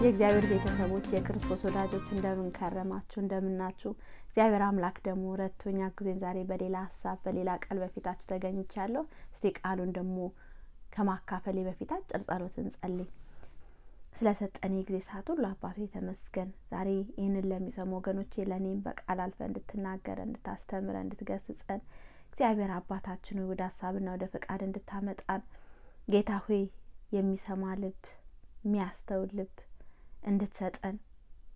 የእግዚአብሔር ቤተሰቦች የክርስቶስ ወዳጆች እንደምን ከረማችሁ እንደምናችሁ እግዚአብሔር አምላክ ደግሞ ረድቶኛ ጉዜን ዛሬ በሌላ ሐሳብ በሌላ ቃል በፊታችሁ ተገኝቻለሁ። እስቲ ቃሉን ደግሞ ከማካፈሌ በፊት አጭር ጸሎት እንጸልይ። ስለሰጠኝ ጊዜ ሰዓት ሁሉ አባቱ የተመስገን። ዛሬ ይህንን ለሚሰሙ ወገኖቼ ለኔም በቃል አልፈ እንድትናገር እንድታስተምር እንድትገስጸን እግዚአብሔር አባታችን ወደ ሐሳብና ወደ ፈቃድ እንድታመጣን ጌታ ሆይ የሚሰማ ልብ የሚያስተውል ልብ እንድትሰጠን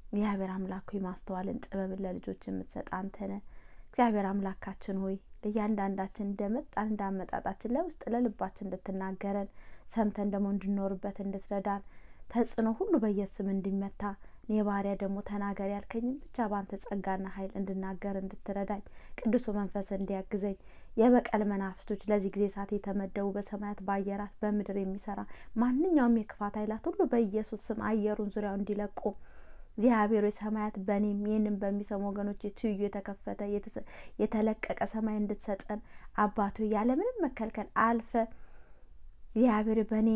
እግዚአብሔር አምላክ ሆይ ማስተዋልን ጥበብን ለልጆች የምትሰጥ አንተ ነህ። እግዚአብሔር አምላካችን ሆይ ለእያንዳንዳችን እንደመጣን እንዳመጣጣችን ለውስጥ ለልባችን እንድትናገረን ሰምተን ደግሞ እንድንኖርበት እንድትረዳን ተጽዕኖ ሁሉ በኢየሱስ እንዲመታ እኔ ባሪያ ደግሞ ተናገር ያልከኝም ብቻ ባንተ ጸጋና ኃይል እንድናገር እንድትረዳኝ ቅዱስ መንፈስ እንዲያግዘኝ የበቀል መናፍስቶች ለዚህ ጊዜ ሰዓት የተመደቡ በሰማያት ባየራት በምድር የሚሰራ ማንኛውም የክፋት ኃይላት ሁሉ በኢየሱስ ስም አየሩን ዙሪያው እንዲለቁ እግዚአብሔር ሰማያት በእኔም ይህንን በሚሰሙ ወገኖች ትይዩ የተከፈተ የተለቀቀ ሰማይ እንድትሰጠን አባቶ ያለምንም መከልከል አልፈ እግዚአብሔር በእኔ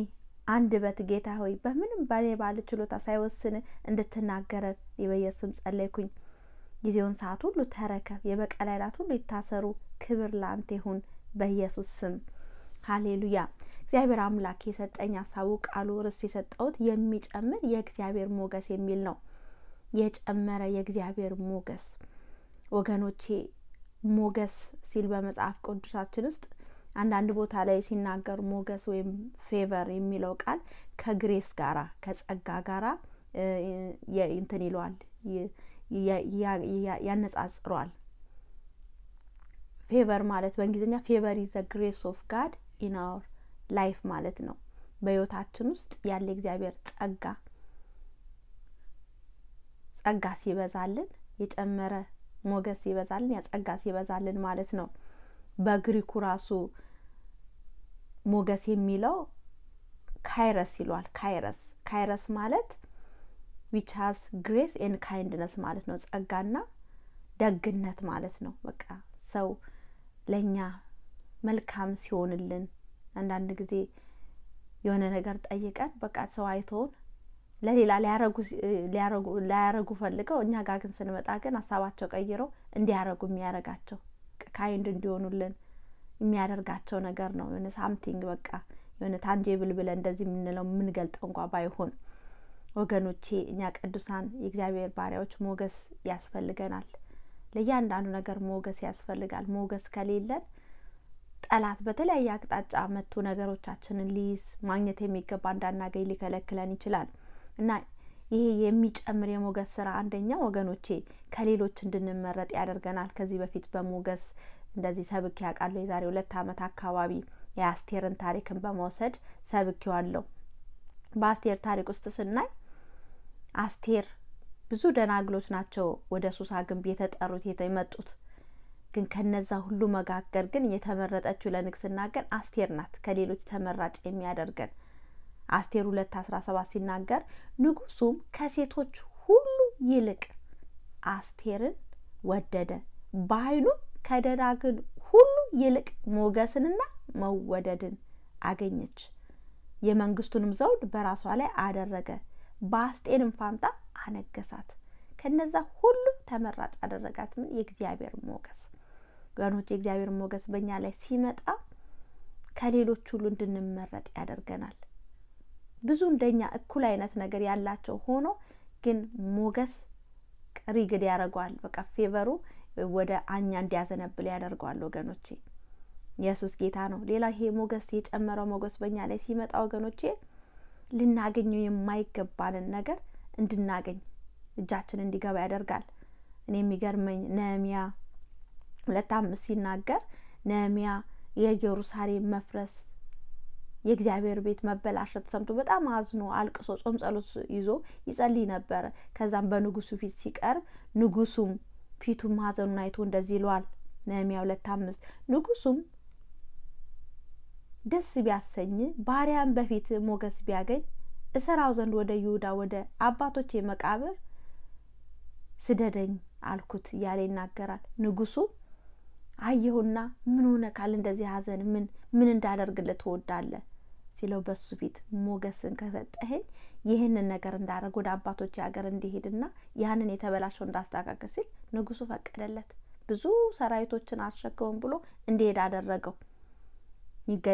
አንደበት ጌታ ሆይ በምንም ባኔ ባለ ችሎታ ሳይወስን እንድትናገረን በኢየሱስም ጸለይኩኝ። ጊዜውን ሰዓት ሁሉ ተረከብ። የበቀል ኃይላት ሁሉ ይታሰሩ። ክብር ላንተ ይሁን በኢየሱስ ስም ሃሌሉያ። እግዚአብሔር አምላክ የሰጠኝ ሐሳቡ ቃሉ ርዕስ የሰጠሁት የሚጨምር የእግዚአብሔር ሞገስ የሚል ነው። የጨመረ የእግዚአብሔር ሞገስ ወገኖቼ፣ ሞገስ ሲል በመጽሐፍ ቅዱሳችን ውስጥ አንዳንድ ቦታ ላይ ሲናገር ሞገስ ወይም ፌቨር የሚለው ቃል ከግሬስ ጋራ ከጸጋ ጋራ እንትን ይለዋል ያነጻጽሯል። ፌቨር ማለት በእንግሊዝኛ ፌቨር ኢዝ ዘ ግሬስ ኦፍ ጋድ ኢን አወር ላይፍ ማለት ነው። በህይወታችን ውስጥ ያለ እግዚአብሔር ጸጋ ሲበዛልን የጨመረ ሞገስ ሲበዛልን ያ ጸጋ ሲበዛልን ማለት ነው። በግሪኩ ራሱ ሞገስ የሚለው ካይረስ ይሏል። ካይረስ ማለት which has grace and kindness ማለት ነው። ጸጋና ደግነት ማለት ነው። በቃ ሰው ለኛ መልካም ሲሆንልን አንዳንድ ጊዜ የሆነ ነገር ጠይቀን በቃ ሰው አይቶን ለሌላ ሊያረጉ ፈልገው እኛ ጋር ግን ስንመጣ ግን ሐሳባቸው ቀይረው እንዲያረጉ የሚያረጋቸው ካይንድ እንዲሆኑልን የሚያደርጋቸው ነገር ነው። የሆነ ሳምቲንግ በቃ የሆነ ታንጂብል ብለን እንደዚህ የምንለው የምንገልጠው እንኳን ባይሆን ወገኖቼ እኛ ቅዱሳን የእግዚአብሔር ባሪያዎች ሞገስ ያስፈልገናል። ለእያንዳንዱ ነገር ሞገስ ያስፈልጋል። ሞገስ ከሌለን ጠላት በተለያየ አቅጣጫ መጥቶ ነገሮቻችንን ሊይዝ ማግኘት የሚገባ እንዳናገኝ ሊከለክለን ይችላል እና ይሄ የሚጨምር የሞገስ ስራ አንደኛው ወገኖቼ ከሌሎች እንድንመረጥ ያደርገናል። ከዚህ በፊት በሞገስ እንደዚህ ሰብክ ያውቃለሁ። የዛሬ 2 አመት አካባቢ የአስቴርን ታሪክን በመውሰድ ሰብኬዋለሁ። በአስቴር ታሪክ ውስጥ ስናይ አስቴር ብዙ ደናግሎች ናቸው ወደ ሱሳ ግንብ የተጠሩት የመጡት። ግን ከነዛ ሁሉ መካከል ግን የተመረጠችው ለንግስና ግን አስቴር ናት። ከሌሎች ተመራጭ የሚያደርገን አስቴር 2:17 ሲናገር ንጉሱም ከሴቶች ሁሉ ይልቅ አስቴርን ወደደ፣ በዓይኑ ከደናግል ሁሉ ይልቅ ሞገስንና መወደድን አገኘች። የመንግስቱንም ዘውድ በራሷ ላይ አደረገ፣ በአስቴርም ፋንታ አነገሳት። ከነዛ ሁሉ ተመራጭ አደረጋት። ምን የእግዚአብሔር ሞገስ ወገኖች፣ የእግዚአብሔር ሞገስ በእኛ ላይ ሲመጣ ከሌሎች ሁሉ እንድንመረጥ ያደርገናል። ብዙ እንደኛ እኩል አይነት ነገር ያላቸው ሆኖ ግን ሞገስ ሪግድ ያደርገዋል። በቃ ፌቨሩ ወደ አኛ እንዲያዘነብል ያደርገዋል። ወገኖቼ ኢየሱስ ጌታ ነው። ሌላ ይሄ ሞገስ የጨመረው ሞገስ በእኛ ላይ ሲመጣ ወገኖቼ ልናገኘው የማይገባንን ነገር እንድናገኝ እጃችን እንዲገባ ያደርጋል። እኔ የሚገርመኝ ነህምያ 2:5 ሲናገር ነህምያ የኢየሩሳሌም መፍረስ የእግዚአብሔር ቤት መበላሸት ሰምቶ በጣም አዝኖ አልቅሶ ጾም ጸሎት ይዞ ይጸልይ ነበር። ከዛም በንጉሱ ፊት ሲቀርብ ንጉሱም ፊቱም ማዘኑን አይቶ እንደዚህ ይሏል። ነህምያ 2:5 ንጉሱም ደስ ቢያሰኝ ባሪያን በፊት ሞገስ ቢያገኝ እሰራው ዘንድ ወደ ይሁዳ ወደ አባቶቼ መቃብር ስደደኝ አልኩት እያለ ይናገራል። ንጉሱ አየሁና ምን ሆነ ካል እንደዚህ ሀዘን ምን እንዳደርግልህ ትወዳለህ ሲለው በሱ ፊት ሞገስን ከሰጠኸኝ ይህንን ነገር እንዳደረግ ወደ አባቶች ሀገር እንዲሄድና ያንን የተበላሸው እንዳስተካከል ሲል ንጉሱ ፈቀደለት። ብዙ ሰራዊቶችን አሸከውን ብሎ እንዲሄድ አደረገው።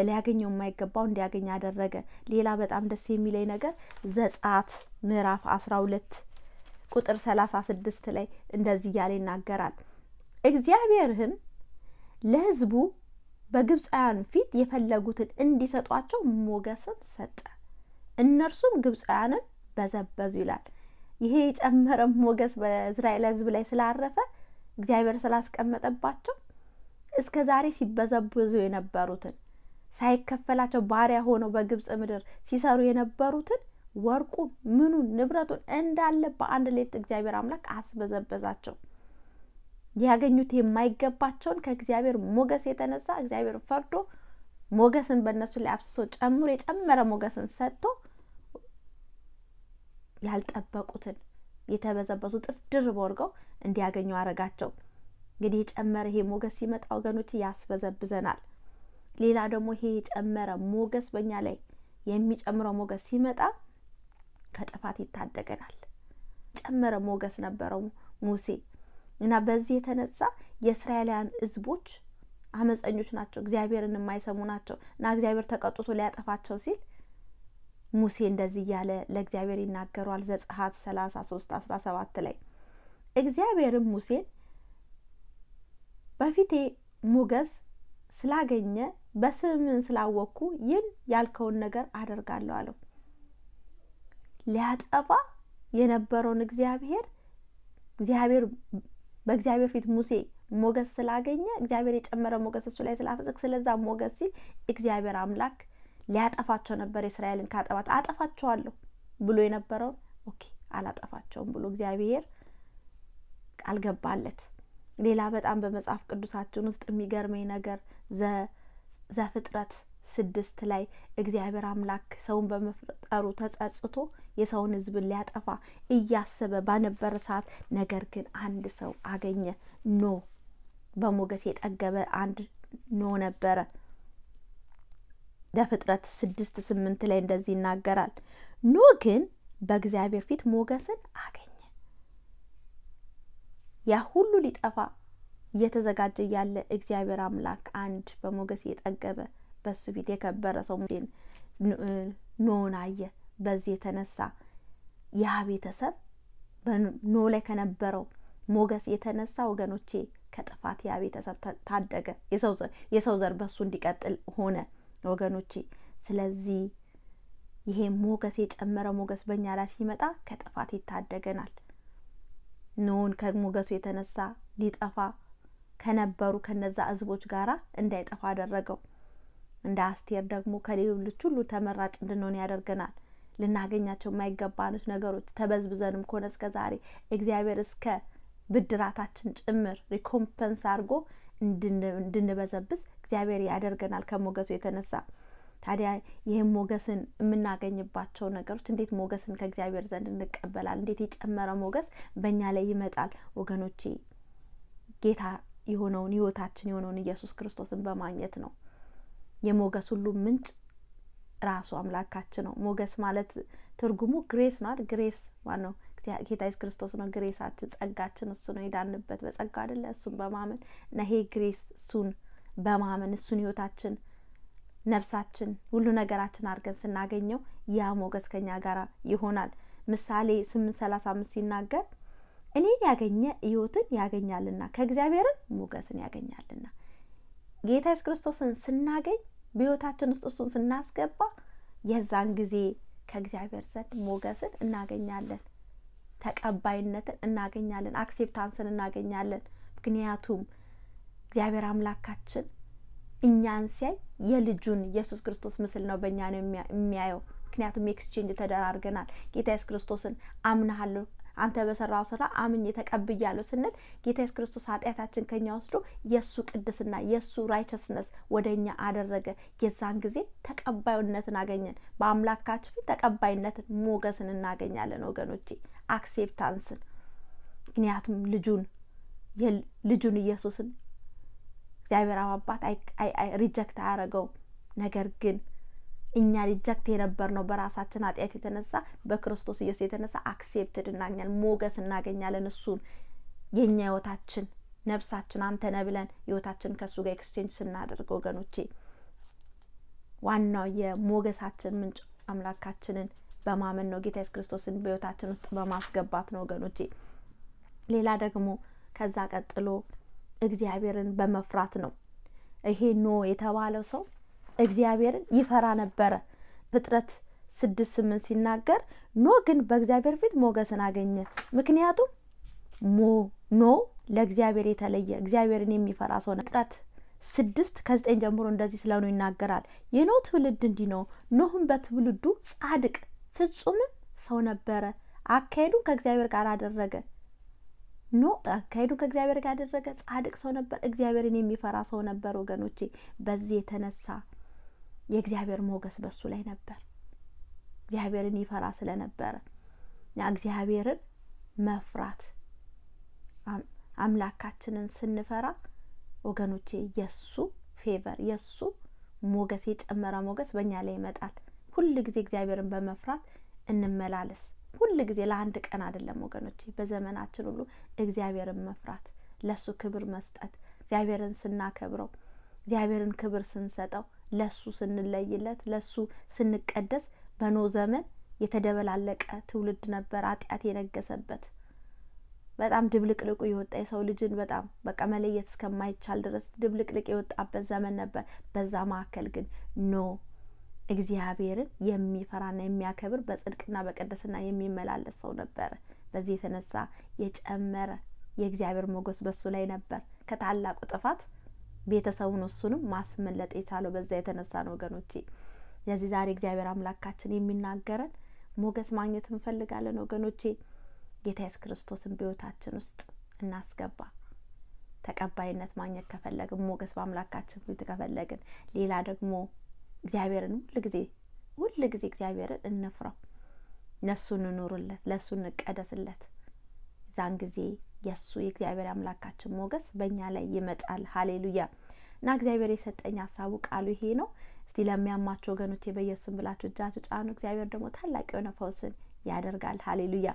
ሊያገኘው የማይገባው እንዲያገኝ አደረገ። ሌላ በጣም ደስ የሚለኝ ነገር ዘጸአት ምዕራፍ 12 ቁጥር 36 ላይ እንደዚህ እያለ ይናገራል። እግዚአብሔርም ለሕዝቡ በግብፃውያን ፊት የፈለጉትን እንዲሰጧቸው ሞገስን ሰጠ፣ እነርሱም ግብፃውያንን በዘበዙ ይላል። ይሄ የጨመረ ሞገስ በእስራኤል ሕዝብ ላይ ስላረፈ እግዚአብሔር ስላስቀመጠባቸው እስከ ዛሬ ሲበዘብዙ የነበሩትን ሳይከፈላቸው ባሪያ ሆነው በግብጽ ምድር ሲሰሩ የነበሩትን ወርቁን፣ ምኑን፣ ንብረቱን እንዳለ በአንድ ሌሊት እግዚአብሔር አምላክ አስበዘበዛቸው። ያገኙት የማይገባቸውን ከእግዚአብሔር ሞገስ የተነሳ እግዚአብሔር ፈርዶ ሞገስን በእነሱ ላይ አፍስሶ ጨምሮ የጨመረ ሞገስን ሰጥቶ ያልጠበቁትን የተበዘበዙ ጥፍ ድርብ አድርገው እንዲያገኙ አረጋቸው። እንግዲህ የጨመረ ይሄ ሞገስ ሲመጣ ወገኖች ያስበዘብዘናል። ሌላ ደግሞ ይሄ የጨመረ ሞገስ በእኛ ላይ የሚጨምረው ሞገስ ሲመጣ ከጥፋት ይታደገናል። ጨመረ ሞገስ ነበረው ሙሴ እና በዚህ የተነሳ የእስራኤላውያን ሕዝቦች አመፀኞች ናቸው፣ እግዚአብሔርን የማይሰሙ ናቸው እና እግዚአብሔር ተቀጥቶ ሊያጠፋቸው ሲል ሙሴ እንደዚህ እያለ ለእግዚአብሔር ይናገሯል። ዘጸአት 33:17 ላይ እግዚአብሔርም ሙሴን በፊቴ ሞገስ ስላገኘ በስምን ስላወቅኩ ይህን ያልከውን ነገር አደርጋለሁ አለው። ሊያጠፋ የነበረውን እግዚአብሔር በእግዚአብሔር ፊት ሙሴ ሞገስ ስላገኘ እግዚአብሔር የጨመረ ሞገስ እሱ ላይ ስላፈሰክ ስለዛ ሞገስ ሲል እግዚአብሔር አምላክ ሊያጠፋቸው ነበር። እስራኤልን አጠፋቸዋለሁ ብሎ የነበረውን ኦኬ አላጠፋቸውም ብሎ እግዚአብሔር ቃል ገባለት። ሌላ በጣም በመጽሐፍ ቅዱሳችን ውስጥ የሚገርመኝ ነገር ዘፍጥረት 6 ላይ እግዚአብሔር አምላክ ሰውን በመፍጠሩ ተጸጽቶ የሰውን ሕዝብን ሊያጠፋ እያሰበ ባነበረ ሰዓት ነገር ግን አንድ ሰው አገኘ። ኖ በሞገስ የጠገበ አንድ ኖ ነበረ። ዘፍጥረት 6:8 ላይ እንደዚህ ይናገራል። ኖ ግን በእግዚአብሔር ፊት ሞገስን አገኘ። ያ ሁሉ ሊጠፋ እየተዘጋጀ ያለ እግዚአብሔር አምላክ አንድ በሞገስ የጠገበ በሱ ፊት የከበረ ሰው ሙሴን ኖን አየ። በዚህ የተነሳ ያ ቤተሰብ በኖ ላይ ከነበረው ሞገስ የተነሳ ወገኖቼ ከጥፋት ያ ቤተሰብ ታደገ። የሰው ዘር በሱ እንዲቀጥል ሆነ ወገኖቼ። ስለዚህ ይሄ ሞገስ የጨመረ ሞገስ በእኛ ላይ ሲመጣ ከጥፋት ይታደገናል። ኖን ከሞገሱ የተነሳ ሊጠፋ ከነበሩ ከነዛ ሕዝቦች ጋራ እንዳይጠፋ አደረገው። እንደ አስቴር ደግሞ ከሌሎች ሁሉ ተመራጭ እንድንሆን ያደርገናል። ልናገኛቸው የማይገባኑት ነገሮች ተበዝብዘንም ከሆነ እስከ ዛሬ እግዚአብሔር እስከ ብድራታችን ጭምር ሪኮምፐንስ አድርጎ እንድንበዘብዝ እግዚአብሔር ያደርገናል ከሞገሱ የተነሳ። ታዲያ ይህም ሞገስን የምናገኝባቸው ነገሮች እንዴት ሞገስን ከእግዚአብሔር ዘንድ እንቀበላል? እንዴት የጨመረ ሞገስ በእኛ ላይ ይመጣል? ወገኖቼ ጌታ የሆነውን ሕይወታችን የሆነውን ኢየሱስ ክርስቶስን በማግኘት ነው። የሞገስ ሁሉ ምንጭ ራሱ አምላካችን ነው። ሞገስ ማለት ትርጉሙ ግሬስ ነው አይደል? ግሬስ ማነው? ጌታ ኢየሱስ ክርስቶስ ነው። ግሬሳችን ጸጋችን እሱ ነው። የዳንበት በጸጋ አይደለ? እሱን በማመን እና ይሄ ግሬስ እሱን በማመን እሱን ሕይወታችን ነፍሳችን ሁሉ ነገራችን አድርገን ስናገኘው ያ ሞገስ ከኛ ጋር ይሆናል። ምሳሌ 8:35 ሲናገር እኔን ያገኘ ሕይወትን ያገኛልና ከእግዚአብሔርም ሞገስን ያገኛልና። ጌታ ኢየሱስ ክርስቶስን ስናገኝ በሕይወታችን ውስጥ እሱን ስናስገባ የዛን ጊዜ ከእግዚአብሔር ዘንድ ሞገስን እናገኛለን፣ ተቀባይነትን እናገኛለን፣ አክሴፕታንስን እናገኛለን። ምክንያቱም እግዚአብሔር አምላካችን እኛን ሲያይ የልጁን ኢየሱስ ክርስቶስ ምስል ነው በእኛ ነው የሚያየው። ምክንያቱም ኤክስቼንጅ ተደራርገናል። ጌታ ኢየሱስ ክርስቶስን አምናለሁ አንተ በሰራው ስራ አምኜ ተቀብያለሁ ስንል ጌታ ኢየሱስ ክርስቶስ ኃጢአታችን ከኛ ወስዶ የሱ ቅድስና የሱ ራይቸስነስ ወደኛ አደረገ። የዛን ጊዜ ተቀባይነትን አገኘን። በአምላካችን ፊት ተቀባይነትን ሞገስን እናገኛለን ወገኖቼ፣ አክሴፕታንስን። ምክንያቱም ልጁን ኢየሱስን እግዚአብሔር አባት ሪጀክት አያደረገው። ነገር ግን እኛ ሪጀክት የነበርነው በራሳችን ኃጢአት የተነሳ በክርስቶስ ኢየሱስ የተነሳ አክሴፕትድ እናገኛለን፣ ሞገስ እናገኛለን። እሱን የኛ ህይወታችን ነፍሳችን አንተ ነህ ብለን ህይወታችን ከሱ ጋር ኤክስቼንጅ ስናደርግ ወገኖቼ ዋናው የሞገሳችን ምንጭ አምላካችንን በማመን ነው። ጌታ ኢየሱስ ክርስቶስን በህይወታችን ውስጥ በማስገባት ነው ወገኖቼ። ሌላ ደግሞ ከዛ ቀጥሎ እግዚአብሔርን በመፍራት ነው። ይሄ ኖ የተባለው ሰው እግዚአብሔርን ይፈራ ነበረ። ፍጥረት 6:8 ሲናገር ኖ ግን በእግዚአብሔር ፊት ሞገስን አገኘ። ምክንያቱም ኖ ለእግዚአብሔር የተለየ እግዚአብሔርን የሚፈራ ሰው ነው። ፍጥረት 6:9 ጀምሮ እንደዚህ ስለሆነ ይናገራል። የኖህ ትውልድ እንዲህ ነው፣ ኖህም በትውልዱ ጻድቅ ፍጹምም ሰው ነበረ፣ አካሄዱን ከእግዚአብሔር ጋር አደረገ። አካሄዱን ከእግዚአብሔር ጋር አደረገ፣ ጻድቅ ሰው ነበር፣ እግዚአብሔርን የሚፈራ ሰው ነበር ወገኖቼ። በዚህ የተነሳ የእግዚአብሔር ሞገስ በሱ ላይ ነበር። እግዚአብሔርን ይፈራ ስለነበረ እግዚአብሔርን መፍራት አምላካችንን ስንፈራ ወገኖቼ የሱ ፌቨር የሱ ሞገስ የጨመረ ሞገስ በእኛ ላይ ይመጣል። ሁል ጊዜ እግዚአብሔርን በመፍራት እንመላለስ። ሁል ጊዜ ለአንድ ቀን አይደለም ወገኖቼ፣ በዘመናችን ሁሉ እግዚአብሔርን መፍራት፣ ለሱ ክብር መስጠት። እግዚአብሔርን ስናከብረው፣ እግዚአብሔርን ክብር ስንሰጠው፣ ለሱ ስንለይለት፣ ለሱ ስንቀደስ በኖህ ዘመን የተደበላለቀ ትውልድ ነበር፣ ኃጢአት የነገሰበት በጣም ድብልቅልቁ የወጣ የሰው ልጅን በጣም በቃ መለየት እስከማይቻል ድረስ ድብልቅልቅ የወጣበት ዘመን ነበር። በዛ መካከል ግን ኖህ እግዚአብሔርን የሚፈራና የሚያከብር በጽድቅና በቅድስና የሚመላለስ ሰው ነበረ። በዚህ የተነሳ የጨመረ የእግዚአብሔር ሞገስ በሱ ላይ ነበር። ከታላቁ ጥፋት ቤተሰቡን እሱንም ማስመለጥ የቻለው በዛ የተነሳ ነው ወገኖቼ። ስለዚህ ዛሬ እግዚአብሔር አምላካችን የሚናገረን ሞገስ ማግኘት እንፈልጋለን ወገኖቼ። ጌታ ኢየሱስ ክርስቶስን በሕይወታችን ውስጥ እናስገባ። ተቀባይነት ማግኘት ከፈለግን፣ ሞገስ በአምላካችን ፊት ከፈለግን፣ ሌላ ደግሞ እግዚአብሔርን ሁል ጊዜ እግዚአብሔርን እንፍራው፣ ለሱ እንኑርለት፣ ለሱ እንቀደስለት። ዛን ጊዜ የሱ የእግዚአብሔር አምላካችን ሞገስ በእኛ ላይ ይመጣል። ሃሌሉያ። እና እግዚአብሔር የሰጠኝ ሀሳቡ ቃሉ ይሄ ነው። እስቲ ለሚያማቸው ወገኖቼ በኢየሱስ ብላችሁ እጃችሁ ጫኑ። እግዚአብሔር ደግሞ ታላቅ የሆነ ፈውስን ያደርጋል። ሃሌሉያ።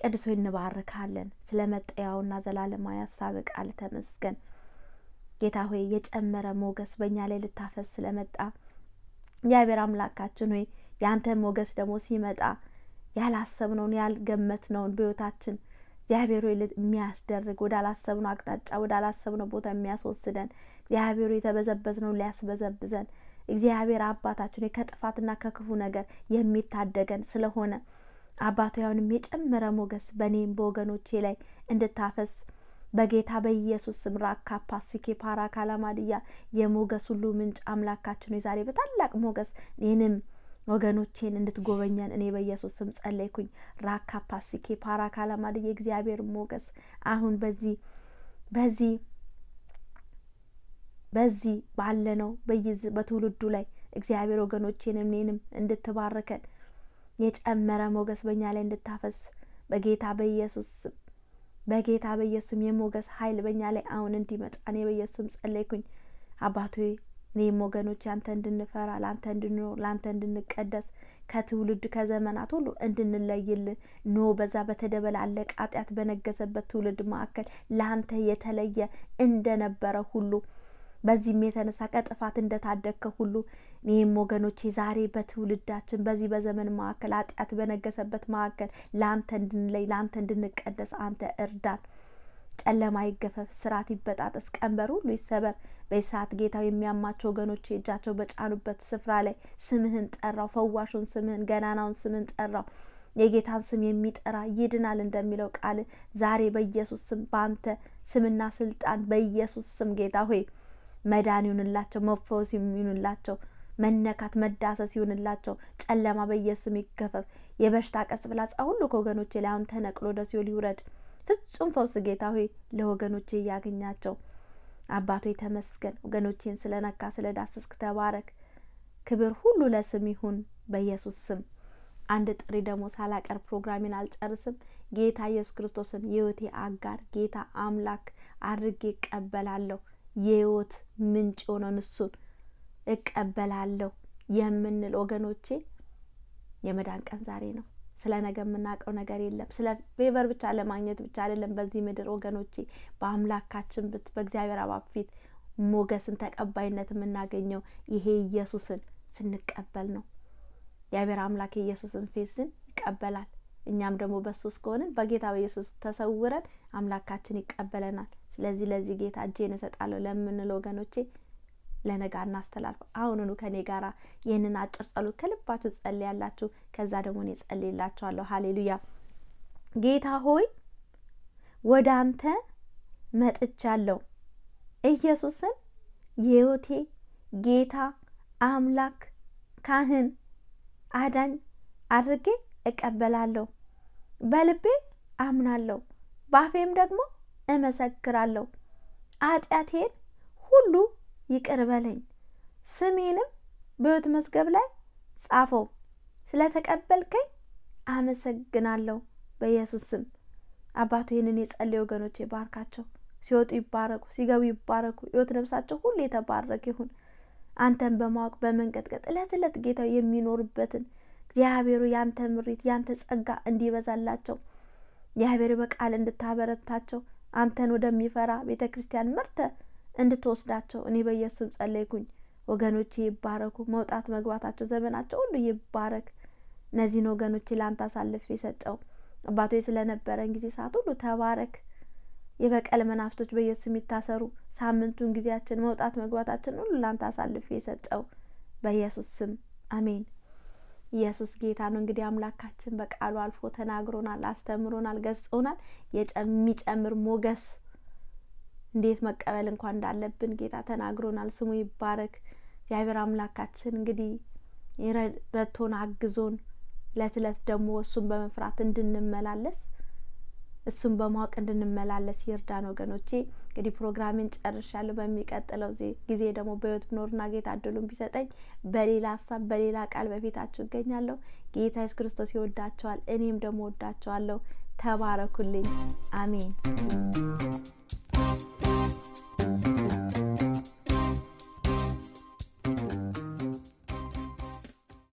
ቅዱስ ሆይ እንባርካለን። ስለ መጠያውና ዘላለማዊ ሀሳብ ቃል ተመስገን። ጌታ ሆይ የጨመረ ሞገስ በእኛ ላይ ልታፈስ ስለመጣ እግዚአብሔር አምላካችን ሆይ ያንተ ሞገስ ደግሞ ሲመጣ ያላሰብነውን ያልገመትነውን በሕይወታችን እግዚአብሔር ሆይ የሚያስደርግ ወዳላሰብነው አቅጣጫ ወዳላሰብነው ቦታ የሚያስወስደን እግዚአብሔር ሆይ የተበዘበዝነውን ሊያስበዘብዘን እግዚአብሔር አባታችን ሆይ ከጥፋትና ከክፉ ነገር የሚታደገን ስለሆነ አባቶ ያውንም የጨመረ ሞገስ በእኔም በወገኖቼ ላይ እንድታፈስ በጌታ በኢየሱስ ስም ራካፓ ሲኬ ፓራ ካላማድያ የሞገስ ሁሉ ምንጭ አምላካችን ሆይ ዛሬ በታላቅ ሞገስ እኔንም ወገኖቼን እንድትጎበኘን እኔ በኢየሱስ ስም ጸለይኩኝ። ራካፓ ሲኬ ፓራ ካላማድያ እግዚአብሔር ሞገስ አሁን በዚህ ባለነው በትውልዱ ላይ እግዚአብሔር ወገኖቼን እኔንም እንድትባርከን የጨመረ ሞገስ በእኛ ላይ እንድታፈስ በጌታ በኢየሱስም የሞገስ ኃይል በእኛ ላይ አሁን እንዲመጣ እኔ በኢየሱስም ጸለይኩኝ። አባቶ እኔም ወገኖች አንተ እንድንፈራ፣ ለአንተ እንድንኖር፣ ለአንተ እንድንቀደስ ከትውልድ ከዘመናት ሁሉ እንድንለይል በዛ በተደበላለቀ ኃጢአት በነገሰበት ትውልድ መካከል ለአንተ የተለየ እንደነበረ ሁሉ በዚህም የተነሳ ከጥፋት እንደታደግከ ሁሉ እኔም ወገኖቼ ዛሬ በትውልዳችን በዚህ በዘመን መካከል ኃጢአት በነገሰበት መካከል ለአንተ እንድንለይ፣ ለአንተ እንድንቀደስ አንተ እርዳን። ጨለማ ይገፈፍ፣ ስራት ይበጣጠስ፣ ቀንበር ሁሉ ይሰበር። በሰዓት ጌታው የሚያማቸው ወገኖቼ እጃቸው በጫኑበት ስፍራ ላይ ስምህን ጠራው። ፈዋሹን ስምህን፣ ገናናውን ስምህን ጠራው። የጌታን ስም የሚጠራ ይድናል እንደሚለው ቃል ዛሬ በኢየሱስ ስም በአንተ ስምና ስልጣን በኢየሱስ ስም ጌታ ሆይ መዳን ይሁንላቸው፣ መፈወስ ይሁንላቸው፣ መነካት መዳሰስ ይሁንላቸው። ጨለማ በኢየሱስ ይገፈፍ። የበሽታ ቀስ ፍላጻ ሁሉ ከወገኖቼ ላይ አሁን ተነቅሎ ወደ ሲኦል ይውረድ። ፍጹም ፈውስ ጌታ ሆይ ለወገኖቼ ያገኛቸው። አባቶ ተመስገን። ወገኖቼን ስለነካ ስለዳሰስክ ተባረክ። ክብር ሁሉ ለስም ይሁን በኢየሱስ ስም። አንድ ጥሪ ደግሞ ሳላቀር ፕሮግራሜን አልጨርስም። ጌታ ኢየሱስ ክርስቶስን የህይወቴ አጋር ጌታ አምላክ አድርጌ እቀበላለሁ። የህይወት ምንጭ የሆነውን እሱን እቀበላለሁ። የምንል ወገኖቼ የመዳን ቀን ዛሬ ነው። ስለ ነገ የምናውቀው ነገር የለም። ስለ ፌቨር ብቻ ለማግኘት ብቻ አይደለም በዚህ ምድር ወገኖቼ፣ በአምላካችን በእግዚአብሔር አብ ፊት ሞገስን ተቀባይነት የምናገኘው ይሄ ኢየሱስን ስንቀበል ነው። የእግዚአብሔር አምላክ ኢየሱስን ፌስን ይቀበላል። እኛም ደግሞ በሱ እስከሆንን በጌታ በኢየሱስ ተሰውረን አምላካችን ይቀበለናል። ስለዚህ ለዚህ ጌታ እጄን እሰጣለሁ ለምንል ወገኖቼ ለነጋ እናስተላልፍ። አሁኑኑ ከኔ ጋራ ይህንን አጭር ጸሎት ከልባችሁ ጸልያላችሁ። ከዛ ደግሞ እኔ ጸልይላችኋለሁ። ሃሌሉያ። ጌታ ሆይ ወደ አንተ መጥቻለሁ። ኢየሱስን የህይወቴ ጌታ አምላክ ካህን አዳኝ አድርጌ እቀበላለሁ። በልቤ አምናለሁ፣ ባፌም ደግሞ እመሰክራለሁ። ኃጢአቴን ሁሉ ይቅር በለኝ፣ ስሜንም በሕይወት መዝገብ ላይ ጻፈው። ስለተቀበልከኝ አመሰግናለሁ በኢየሱስ ስም። አባቱ ይህንን የጸለዩ ወገኖች ይባርካቸው። ሲወጡ ይባረኩ፣ ሲገቡ ይባረኩ። ሕይወት ነፍሳቸው ሁሉ የተባረከ ይሁን። አንተን በማወቅ በመንቀጥቀጥ እለት እለት ጌታ የሚኖርበትን እግዚአብሔሩ ያንተ ምሪት ያንተ ጸጋ እንዲበዛላቸው እግዚአብሔር በቃል እንድታበረታቸው አንተን ወደሚፈራ ቤተ ክርስቲያን መርተ እንድትወስዳቸው እኔ በኢየሱስ ጸለይኩኝ። ወገኖቼ ይባረኩ። መውጣት መግባታቸው ዘመናቸው ሁሉ ይባረክ። እነዚህን ወገኖቼ ላንተ አሳልፌ የሰጠው አባቶ ስለነበረን ጊዜ ሰዓት ሁሉ ተባረክ። የበቀል መናፍስቶች በኢየሱስ የሚታሰሩ ሳምንቱን ጊዜያችን መውጣት መግባታችን ሁሉ ላንተ አሳልፌ የሰጠው በኢየሱስ ስም አሜን። ኢየሱስ ጌታ ነው። እንግዲህ አምላካችን በቃሉ አልፎ ተናግሮናል፣ አስተምሮናል፣ ገጽጾናል። የሚጨምር ሞገስ እንዴት መቀበል እንኳን እንዳለብን ጌታ ተናግሮናል። ስሙ ይባረክ። እግዚአብሔር አምላካችን እንግዲህ ረድቶን አግዞን እለት እለት ደግሞ እሱን በመፍራት እንድንመላለስ እሱን በማወቅ እንድንመላለስ ይርዳን ወገኖቼ። እንግዲህ ፕሮግራሜን ጨርሻለሁ። በሚቀጥለው ጊዜ ደግሞ በሕይወት ብኖርና ጌታ እድሉን ቢሰጠኝ በሌላ ሀሳብ በሌላ ቃል በፊታችሁ እገኛለሁ። ጌታ ኢየሱስ ክርስቶስ ይወዳቸዋል፣ እኔም ደግሞ ወዳቸዋለሁ። ተባረኩልኝ። አሜን።